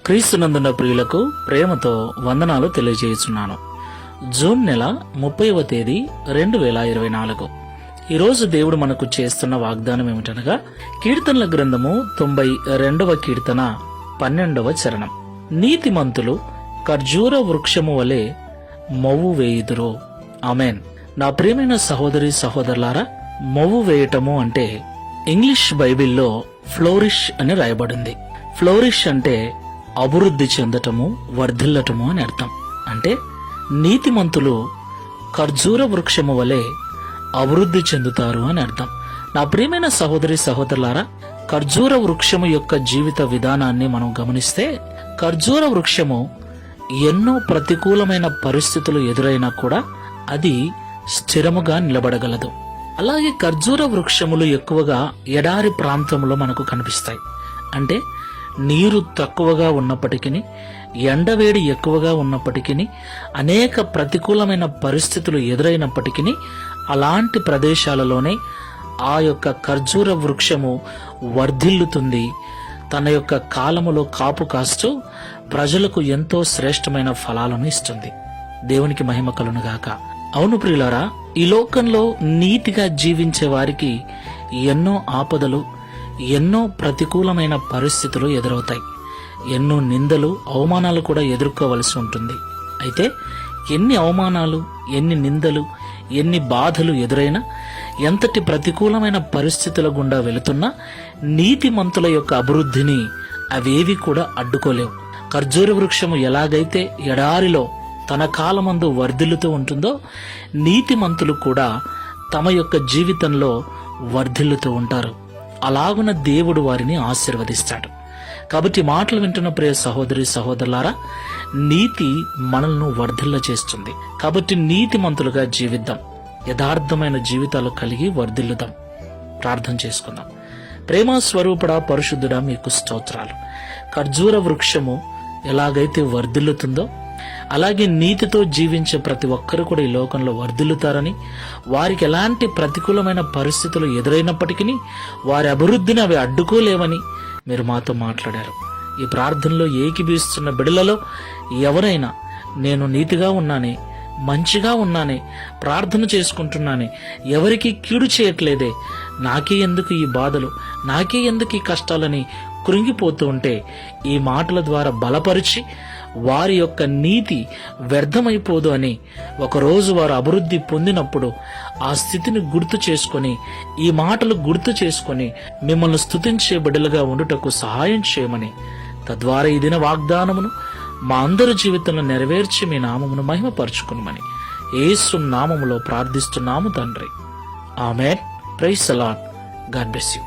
క్రీస్తునందున ప్రియులకు ప్రేమతో వందనాలు తెలియజేస్తున్నాను. జూన్ నెల 30వ తేదీ 2024. ఈరోజు దేవుడు మనకు చేస్తున్న వాగ్దానం ఏమిటనగా కీర్తనల గ్రంథము 92వ కీర్తన 12వ చరణం. నీతిమంతులు ఖర్జూర వృక్షము వలె మొవ్వు వేయుదురు. ఆమెన్. నా ప్రియమైన సహోదరి సహోదరులారా, మొవ్వు వేయటము అంటే ఇంగ్లీష్ బైబిల్లో ఫ్లోరిష్ అని రాయబడింది. ఫ్లోరిష్ అంటే అభివృద్ధి చెందటము, వర్ధిల్లటము అని అర్థం. అంటే నీతిమంతులు ఖర్జూర వృక్షము వలె అభివృద్ధి చెందుతారు అని అర్థం. నా ప్రియమైన సహోదరి సహోదరులారా, ఖర్జూర వృక్షము యొక్క జీవిత విధానాన్ని మనం గమనిస్తే, ఖర్జూర వృక్షము ఎన్నో ప్రతికూలమైన పరిస్థితులు ఎదురైనా కూడా అది స్థిరముగా నిలబడగలదు. అలాగే ఖర్జూర వృక్షములు ఎక్కువగా ఎడారి ప్రాంతంలో మనకు కనిపిస్తాయి. అంటే నీరు తక్కువగా ఉన్నప్పటికీ, ఎండవేడి ఎక్కువగా ఉన్నప్పటికీ, అనేక ప్రతికూలమైన పరిస్థితులు ఎదురైనప్పటికీ అలాంటి ప్రదేశాలలోనే ఆ యొక్క ఖర్జూర వృక్షము వర్ధిల్లుతుంది. తన యొక్క కాలములో కాపు కాస్తూ ప్రజలకు ఎంతో శ్రేష్టమైన ఫలాలను ఇస్తుంది. దేవునికి మహిమ కలుగునుగాక. అవును ప్రియులారా, ఈ లోకంలో నీతిగా జీవించే వారికి ఎన్నో ఆపదలు, ఎన్నో ప్రతికూలమైన పరిస్థితులు ఎదురవుతాయి. ఎన్నో నిందలు, అవమానాలు కూడా ఎదుర్కోవలసి ఉంటుంది. అయితే ఎన్ని అవమానాలు, ఎన్ని నిందలు, ఎన్ని బాధలు ఎదురైనా, ఎంతటి ప్రతికూలమైన పరిస్థితుల గుండా వెళుతున్నా నీతిమంతుల యొక్క అభివృద్ధిని అవేవి కూడా అడ్డుకోలేవు. ఖర్జూర వృక్షము ఎలాగైతే ఎడారిలో తన కాలమందు వర్ధిల్లుతూ ఉంటుందో, నీతిమంతులు కూడా తమ యొక్క జీవితంలో వర్ధిల్లుతూ ఉంటారు. అలాగున దేవుడు వారిని ఆశీర్వదిస్తాడు. కాబట్టి మాటలు వింటున్న ప్రియ సహోదరి సహోదరులారా, నీతి మనల్ని వర్ధిల్ల చేస్తుంది. కాబట్టి నీతిమంతులుగా జీవిద్దాం, యథార్థమైన జీవితాలు కలిగి వర్ధిల్లుదాం. ప్రార్థన చేసుకుందాం. ప్రేమ స్వరూపుడా, పరిశుద్ధుడా, మీకు స్తోత్రాలు. ఖర్జూర వృక్షము ఎలాగైతే వర్ధిల్లుతుందో, అలాగే నీతితో జీవించే ప్రతి ఒక్కరు కూడా ఈ లోకంలో వర్ధిల్లుతారని, వారికి ఎలాంటి ప్రతికూలమైన పరిస్థితులు ఎదురైనప్పటికీ వారి అభివృద్ధిని అవి అడ్డుకోలేవని మీరు మాతో మాట్లాడారు. ఈ ప్రార్థనలో ఏకీభవిస్తున్న బిడ్డలలో ఎవరైనా నేను నీతిగా ఉన్నానే, మంచిగా ఉన్నానే, ప్రార్థన చేసుకుంటున్నానే, ఎవరికి కీడు చేయట్లేదే, నాకే ఎందుకు ఈ బాధలు, నాకే ఎందుకు ఈ కష్టాలని కృంగిపోతూ ఉంటే, ఈ మాటల ద్వారా బలపరిచి వారి యొక్క నీతి వ్యర్థమైపోదు అని, ఒకరోజు వారు అభివృద్ధి పొందినప్పుడు ఆ స్థితిని గుర్తు చేసుకొని, ఈ మాటలు గుర్తు చేసుకొని మిమ్మల్ని స్తుతించే బిడ్డలుగా ఉండుటకు సహాయం చేయమని, తద్వారా ఈ దిన వాగ్దానమును మా అందరి జీవితంలో నెరవేర్చి మీ నామమును మహిమపరచుకునమని యేసు నామములో ప్రార్థిస్తున్నాము తండ్రి. ఆమేన్. Praise the Lord. God bless you.